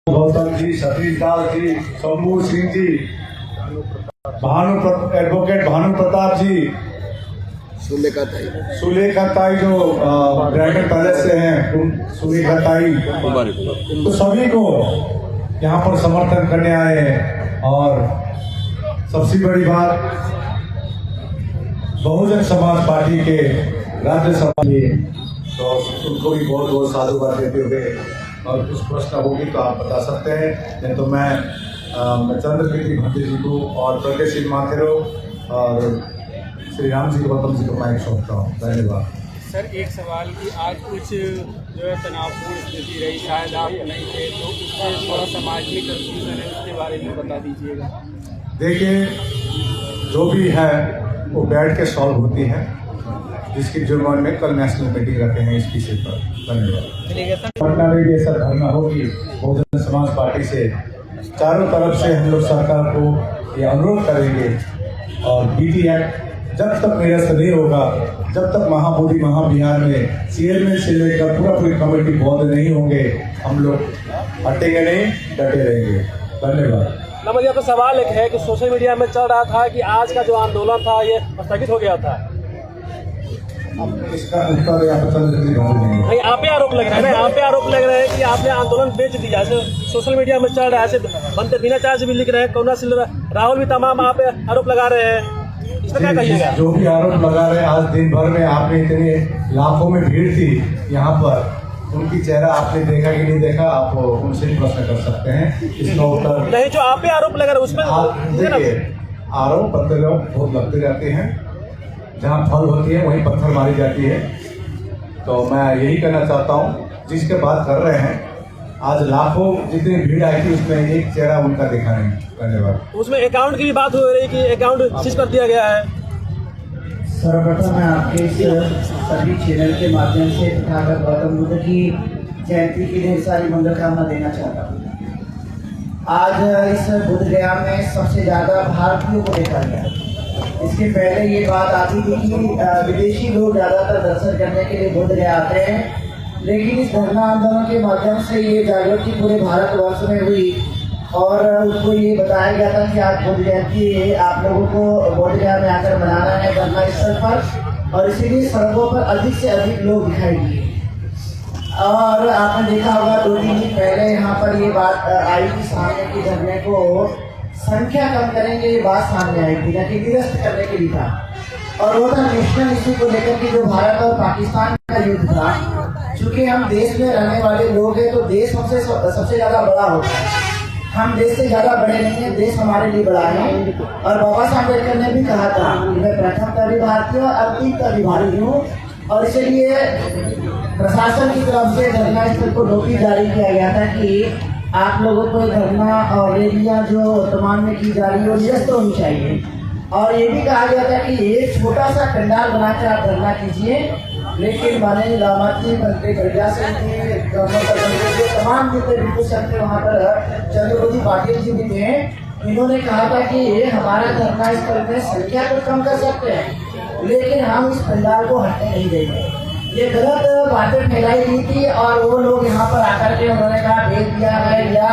Gautam ji, Satish Das ji, Shambhu Singh ji, advocate Bhanu Pratap जी, सुलेखा ताई जो dragon palace से हैं, सुलेखा ताई, तो सभी को यहाँ पर समर्थन करने आए हैं। और सबसे बड़ी बात, बहुजन समाज पार्टी के राज्यसभा में, तो उनको भी बहुत बहुत साधुवाद देते हुए, और कुछ प्रश्न होगी तो आप बता सकते हैं, नहीं तो मैं चंद्रकीर्ति भट्टी जी को और प्रज्ञाशील माथेरो और श्री राम जी गौतम जी को माइक सौंपता हूँ। धन्यवाद। सर, एक सवाल कि आज कुछ जो है तनावपूर्ण स्थिति रही, शायद आप नहीं थे, तो उससे थोड़ा समाज में कंफ्यूजन है, उसके बारे में बता दीजिएगा। देखिए, जो भी है वो बैठ के सॉल्व होती है, जिसकी जुर्मान में कल नेशनल मीटिंग रखे हैं इस विषय पर। धन्यवाद। पटना में भी ऐसा धरना होगी बहुजन समाज पार्टी से, चारों तरफ से हम लोग सरकार को ये अनुरोध करेंगे, और बीटी एक्ट जब तक निरस्त नहीं होगा, जब तक महाबोधि महाविहार में चेयरमैन से लेकर पूरी कमेटी बौद्ध नहीं होंगे, हम लोग हटेंगे नहीं, डटे रहेंगे। धन्यवाद। नमस्ते। यहाँ पे सवाल एक है कि सोशल मीडिया में चल रहा था कि आज का जो आंदोलन था ये स्थगित हो गया था। इसका उत्तर नहीं, आप पे आरोप लग रहा है ना, आप पे आरोप लग रहा है कि आपने आंदोलन बेच दिया। ऐसे सोशल मीडिया में चल रहा है, ऐसे बनते बिना चार्ज भी लिख रहे हैं, करुणा सिंह, राहुल भी, तमाम आप आरोप लगा रहे हैं, इस पर क्या कहिएगा? जो भी आरोप लगा रहे हैं, आज दिन भर में आपने इतने लाखों में भीड़ थी यहाँ पर, उनकी चेहरा आपने देखा कि नहीं देखा, आप उनसे भी प्रश्न कर सकते हैं। इसका उत्तर नहीं, जो आप पे आरोप लगा रहे हैं उसमें देखिए, आरोप पत्र बहुत लगते रहते हैं, जहाँ फल होती है वहीं पत्थर मारी जाती है। तो मैं यही कहना चाहता हूँ, जिसके बात कर रहे हैं, आज लाखों जितनी भीड़ आई थी उसमें एक चेहरा उनका देखा नहीं। धन्यवाद। उसमें अकाउंट की भी बात हो रही कि अकाउंट सीज कर दिया गया है। सर्वप्रथम मैं आपके इस सभी चैनल के माध्यम से तथागत गौतम बुद्ध की जयंती की ढेर सारी मनोकामना देना चाहता हूँ। आज इस बुद्ध गया में सबसे ज़्यादा भारतीयों को देखा गया। इसके पहले ये बात आती थी कि विदेशी लोग ज़्यादातर दर्शन करने के लिए बुद्ध गया आते हैं, लेकिन इस धरना आंदोलन के माध्यम से ये जागृति पूरे भारतवर्ष में हुई, और उनको ये बताया गया था कि आज बुद्ध जयंती आप लोगों को बोध गया में आकर मनाना है धरना स्थल पर, और इसीलिए सड़कों पर अधिक से अधिक लोग दिखाई दिए। और आपने देखा होगा 2-3 दिन पहले यहाँ पर ये बात आई कि सामने की धरने को संख्या कम करेंगे, ये बात सामने आई थी, कि निरस्त करने के लिए था। और वो था नेशनल इशू को लेकर के, जो भारत और पाकिस्तान का युद्ध था। चूँकि हम देश में रहने वाले लोग हैं, तो देश हमसे सबसे ज़्यादा बड़ा होता है। हम देश से ज़्यादा बड़े नहीं हैं, देश हमारे लिए बड़ा है। और बाबा साहब अम्बेडकर ने भी कहा था कि मैं प्रथम का भी भारतीय और अंतिम का भी भारतीय हूँ, और इसलिए प्रशासन की तरफ से धरना स्थल को नोटिस जारी किया गया था कि आप लोगों को धरना और रैलियाँ जो वर्तमान में की जा रही है वो निरस्त होनी चाहिए। और ये भी कहा गया था कि एक छोटा सा पंडाल बनाकर आप धरना कीजिए, लेकिन माननीय रामाजी मंत्री प्रज्ञा सिंह जी, तमाम जितने बिल्कुल सकते वहाँ पर चंद्रकीर्ति पाटिल जी भी थे, इन्होंने कहा था कि हमारा धरना स्थल में संख्या को कम कर सकते हैं, लेकिन हम इस पंडाल को हटने नहीं देंगे। ये गलत बातें फैलाई गई थी, और वो लोग यहाँ पर आकर के उन्होंने कहा भेज दिया है या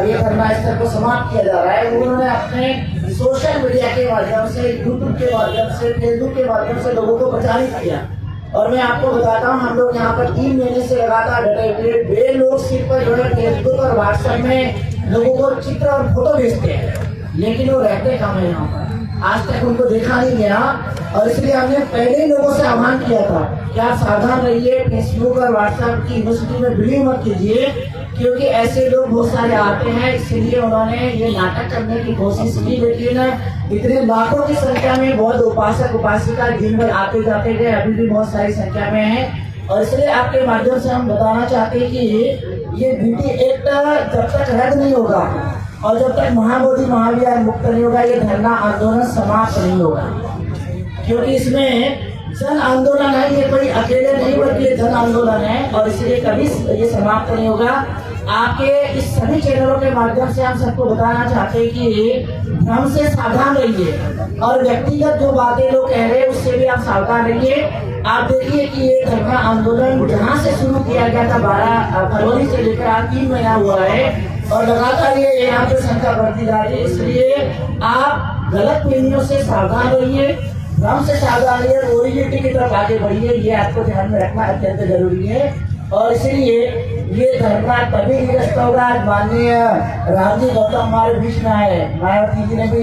ये धरना स्थल को समाप्त किया जा रहा है। उन्होंने अपने सोशल मीडिया के माध्यम से, यूट्यूब के माध्यम से, फेसबुक के माध्यम से लोगों को प्रचारित किया। और मैं आपको बताता हूँ, हम लोग यहाँ पर 3 महीने से लगातार डटे हुए, वे लोग सिर्फ पर जो है फेसबुक और व्हाट्सएप में लोगों को चित्र और फोटो भेजते हैं, लेकिन वो रहते कहाँ है यहाँ पर, आज तक उनको देखा नहीं गया। और इसलिए हमने पहले ही लोगों से आह्वान किया था कि आप सावधान रहिए, फेसबुक और व्हाट्सएप की यूनिवर्सिटी में बिलीव मत कीजिए, क्योंकि ऐसे लोग बहुत सारे आते हैं। इसलिए उन्होंने ये नाटक करने की कोशिश की, लेकिन इतने लाखों की संख्या में बहुत उपासक उपासिका दिन भर आते जाते गए, अभी भी बहुत सारी संख्या में है। और इसलिए आपके माध्यम से हम बताना चाहते हैं कि ये बीटी एक्ट जब तक रद्द नहीं होगा और जब तक महाबोधि महाविहार मुक्त नहीं होगा, ये धरना आंदोलन समाप्त नहीं होगा। क्योंकि इसमें जन आंदोलन है, ये कोई अकेले नहीं बल्कि ये जन आंदोलन है, और इसलिए कभी ये समाप्त नहीं होगा। आपके इस सभी चैनलों के माध्यम से हम सबको बताना चाहते हैं कि भ्रम से सावधान रहिए, और व्यक्तिगत जो बातें लोग कह रहे हैं उससे भी आप सावधान रहिए। आप देखिए कि ये धरना आंदोलन जहाँ से शुरू किया गया था 12 फरवरी से लेकर आज 3 महीना हुआ है और लगातार ये यहाँ पे संख्या बढ़ती जा रही है। इसलिए आप गलत फहमियों से सावधान रहिए, भ्रम से सावधान रहिए, ओरिजिनिटी की तरफ आगे बढ़िए। ये आपको ध्यान में रखना अत्यंत जरूरी है और इसलिए ये धरना तभी निरस्त होगा। माननीय रामजी गौतम हमारे बीच में आए, मायावती जी ने भी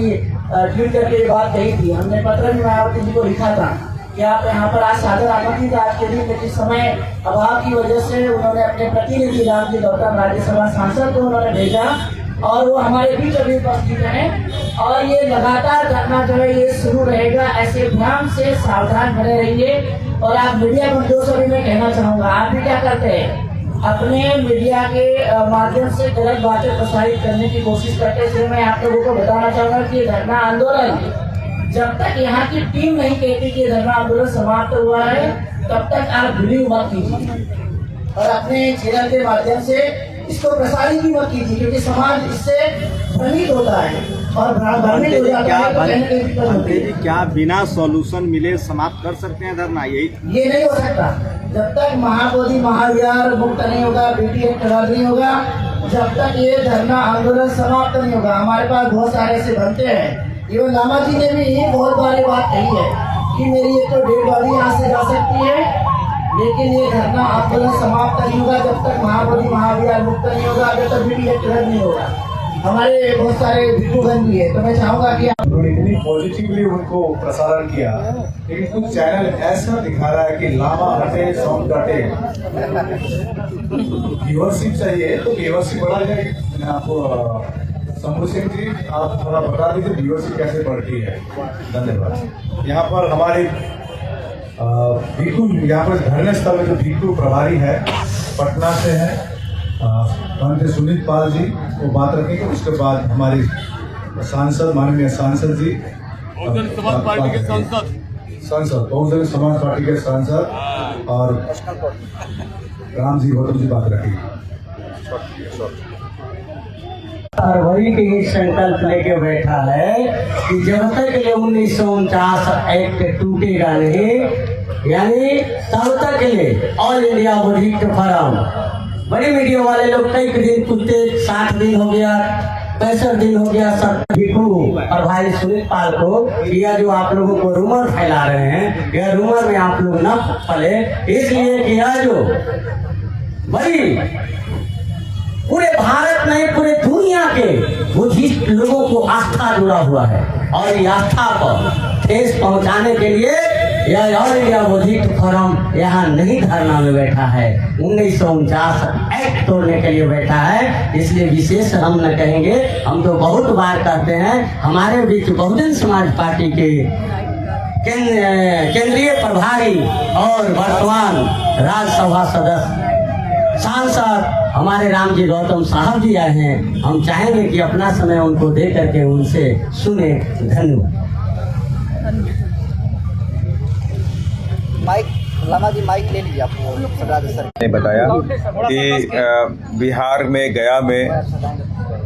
ट्वीट करके ये बात कही थी। हमने पत्र भी मायावती जी को लिखा था कि आप यहाँ पर आज सादर आमंत्रित थे आज के दिन, लेकिन समय अभाव की वजह से उन्होंने अपने प्रतिनिधि रामजी गौतम राज्यसभा सांसद को उन्होंने भेजा और वो हमारे बीच अभी उपस्थित हैं और ये लगातार धरना जो है ये शुरू रहेगा। ऐसे भ्रम से सावधान बने रहिए। और आप मीडिया बंधुओं से भी मैं कहना चाहूँगा, आप भी क्या करते हैं, अपने मीडिया के माध्यम से गलत बातें प्रसारित करने की कोशिश करते हैं। इसलिए मैं आप लोगों को बताना चाहूँगा कि धरना आंदोलन जब तक यहाँ की टीम नहीं कहती कि धरना आंदोलन समाप्त हुआ है तब तक आप बिलीव मत कीजिए और अपने चैनल के माध्यम से इसको प्रसारित भी मत कीजिए, क्योंकि समाज इससे भ्रमित होता है और भ्रमित हो जाता है तो कहीं कहीं दिक्कत होती है। क्या बिना सॉल्यूशन मिले समाप्त कर सकते हैं धरना? यही ये नहीं हो सकता जब तक महाबोधि महाविहार मुक्त नहीं होगा, BT एक्ट रद्द नहीं होगा, जब तक ये धरना आंदोलन समाप्त नहीं होगा। हमारे पास बहुत सारे ऐसे बनते हैं, इवन लामा जी ने भी ये बहुत बार बात कही है कि मेरी एक तो डेड बॉडी यहाँ से जा सकती है, लेकिन ये धरना आंदोलन समाप्त नहीं होगा जब तक महाबोधि महाविहार मुक्त नहीं होगा, जब तक BT एक्ट रद्द नहीं होगा। हमारे बहुत सारे भिक्षुगण भी है, तो मैं चाहूँगा कि उन्होंने इतनी पॉजिटिवली उनको प्रसारण किया, लेकिन कुछ चैनल ऐसा दिखा रहा है कि लामा हटे सॉन्ग कटे। व्यूअरशिप चाहिए तो व्यूअरशिप बढ़ा जाए। मैं आपको शंभू सिंह जी आप थोड़ा बता दीजिए व्यूअरशिप कैसे बढ़ती है। धन्यवाद। यहाँ पर हमारे भिक्षु, यहाँ पर धरने स्थल में जो भिक्षु प्रभारी है पटना से है पंडित सुनीत पाल जी, वो बात रखेंगे। उसके बाद हमारे सांसद माननीय सांसद जी, बहुजन समाज पार्टी के सांसद और रामजी गौतम जी बात रखेंगे। फरवरी के ही संकल्प लेके बैठा है कि जब तक ये 1949 एक्ट टूटेगा नहीं, यानी तब तक ले ऑल इंडिया बौद्धिक फोरम, बड़े मीडिया वाले लोग कई दिन पूछते 60 दिन हो गया, 65 दिन हो गया, सब भिक्षु और भाई सुनीत पाल को, यह जो आप लोगों को रूमर फैला रहे हैं, यह रूमर में आप लोग न फले, इसलिए कि यह जो बड़ी पूरे भारत नहीं पूरे दुनिया के बुद्धिस्ट लोगों को आस्था जुड़ा हुआ है और ये आस्था पर ठेस पहुंचाने के लिए यह ऑल इंडिया बौद्धिस्ट फोरम यहाँ नहीं धरना में बैठा है, 1949 एक्ट तोड़ने के लिए बैठा है। इसलिए विशेष हम न कहेंगे, हम तो बहुत बार कहते हैं। हमारे बीच बहुजन समाज पार्टी के केंद्रीय प्रभारी और वर्तमान राज्यसभा सदस्य सांसद हमारे रामजी गौतम साहब जी आए हैं। हम चाहेंगे कि अपना समय उनको दे करके उनसे सुने। धन्यवाद। माइक लामा जी माइक ले लीजिए। आपको सर ने बताया कि बिहार में गया में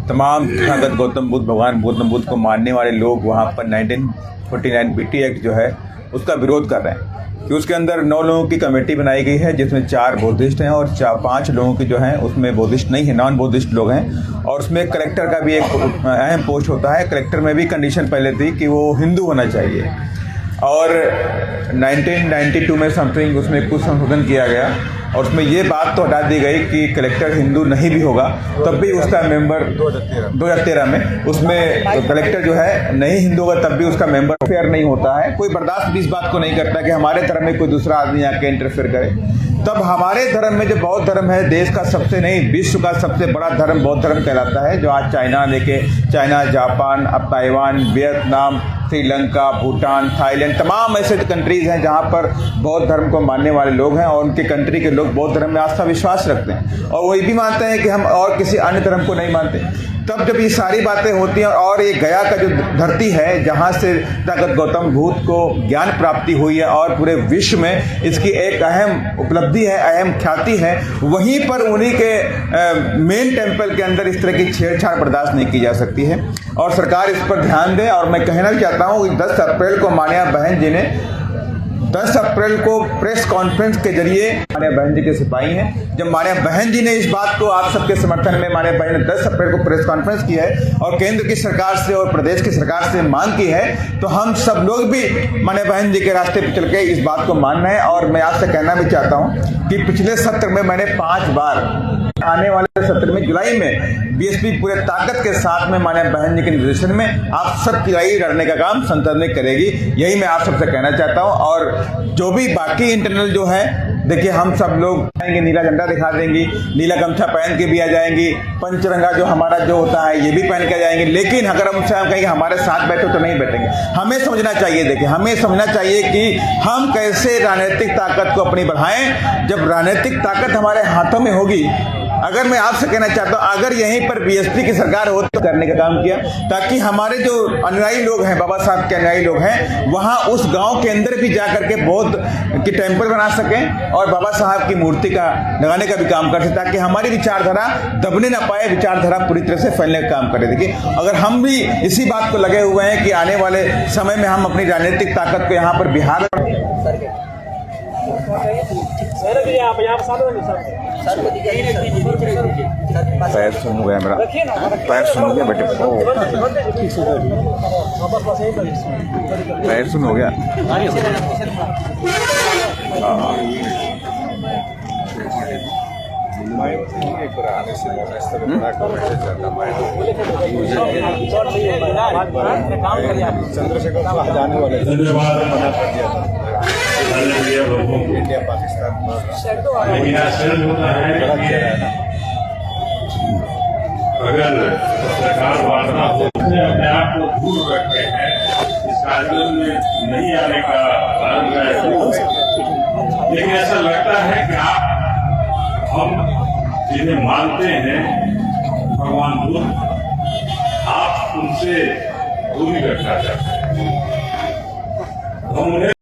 तमाम तथागत गौतम बुद्ध भगवान गौतम बुद्ध को मानने वाले लोग वहाँ पर 1949 BT एक्ट जो है उसका विरोध कर रहे हैं कि उसके अंदर 9 लोगों की कमेटी बनाई गई है, जिसमें 4 बौद्धिस्ट हैं और 5 लोगों की जो हैं उसमें बौद्धिस्ट नहीं है, नॉन बौद्धिस्ट लोग हैं। और उसमें कलेक्टर का भी एक अहम पोस्ट होता है। कलेक्टर में भी कंडीशन पहले थी कि वो हिंदू होना चाहिए और 1992 में समथिंग उसमें कुछ संशोधन किया गया और उसमें ये बात तो हटा दी गई कि कलेक्टर हिंदू नहीं भी होगा तब भी उसका मेंबर 2013 में उसमें कलेक्टर जो है नहीं हिंदू होगा तब भी उसका मेंबर फेयर नहीं होता है। कोई बर्दाश्त भी इस बात को नहीं करता कि हमारे धर्म में कोई दूसरा आदमी आके इंटरफेयर करे। तब हमारे धर्म में जो बौद्ध धर्म है, देश का सबसे नहीं विश्व का सबसे बड़ा धर्म बौद्ध धर्म कहलाता है, जो आज चाइना लेके चाइना, जापान, अब Taiwan, Vietnam, Sri Lanka, Bhutan, Thailand, तमाम ऐसे कंट्रीज हैं जहां पर बौद्ध धर्म को मानने वाले लोग हैं और उनके कंट्री के लोग बौद्ध धर्म में आस्था विश्वास रखते हैं और वो ये भी मानते हैं कि हम और किसी अन्य धर्म को नहीं मानते। तब जब ये सारी बातें होती हैं और ये गया का जो धरती है जहाँ से तथागत गौतम बुद्ध को ज्ञान प्राप्ति हुई है और पूरे विश्व में इसकी एक अहम उपलब्धि है, अहम ख्याति है, वहीं पर उन्हीं के मेन टेम्पल के अंदर इस तरह की छेड़छाड़ बर्दाश्त नहीं की जा सकती है और सरकार इस पर ध्यान दे। और मैं कहना चाहता हूँ कि 10 अप्रैल को मान्या बहन जी ने 10 अप्रैल को प्रेस कॉन्फ्रेंस के जरिए माननीय बहन जी के सिपाही हैं। जब माननीय बहन जी ने इस बात को आप सबके समर्थन में माननीय बहन ने 10 अप्रैल को प्रेस कॉन्फ्रेंस की है और केंद्र की सरकार से और प्रदेश की सरकार से मांग की है, तो हम सब लोग भी माननीय बहन जी के रास्ते पर चल के इस बात को मान रहे हैं। और मैं आपसे कहना भी चाहता हूँ कि पिछले सत्र में मैंने 5 बार, आने वाले सत्र में जुलाई में बीएसपी पूरे ताकत के साथ में माननीय बहन जी के निर्देशन में आप सबकी लड़ाई लड़ने का काम संसद में करेगी, यही मैं आप सबसे कहना चाहता हूं। और जो भी बाकी इंटरनल जो है, देखिए हम सब लोग आएंगे, नीला झंडा दिखा देंगी, नीला गमछा पहन के भी आ जाएंगी, पंचरंगा जो हमारा जो होता है ये भी पहन के आ जाएंगे। लेकिन अगर हमसे हम कहेंगे हमारे साथ बैठो तो नहीं बैठेंगे। हमें समझना चाहिए, देखिए हमें समझना चाहिए कि हम कैसे राजनीतिक ताकत को अपनी बढ़ाएं। जब राजनीतिक ताकत हमारे हाथों में होगी, अगर मैं आपसे कहना चाहता हूं, अगर यहीं पर बीएसपी की सरकार हो तो करने का काम किया, ताकि हमारे जो अनुयायी लोग हैं, बाबा साहब के अनुयायी लोग हैं, वहां उस गांव के अंदर भी जाकर के बौद्ध की टेम्पल बना सकें और बाबा साहब की मूर्ति का लगाने का भी काम कर सकें, ताकि हमारी विचारधारा दबने ना पाए, विचारधारा पूरी तरह से फैलने का काम करे। देखिए अगर हम भी इसी बात को लगे हुए हैं कि आने वाले समय में हम अपनी राजनीतिक ताकत को यहाँ पर बिहार पैर सुन हो गया, मेरा पैर सुन हो गया बेटे, पैर सुन हो गया। चंद्रशेखर को हटाने वाले इंडिया पाकिस्तान अगर सरकार वार्ता हो अपने आप को दूर रखते हैं, इस कार्यक्रम में नहीं आने का कारण है। लेकिन ऐसा लगता है कि आप हम जिन्हें मानते हैं भगवान बुद्ध, आप उनसे दूरी रखना चाहते हैं। हम उन्हें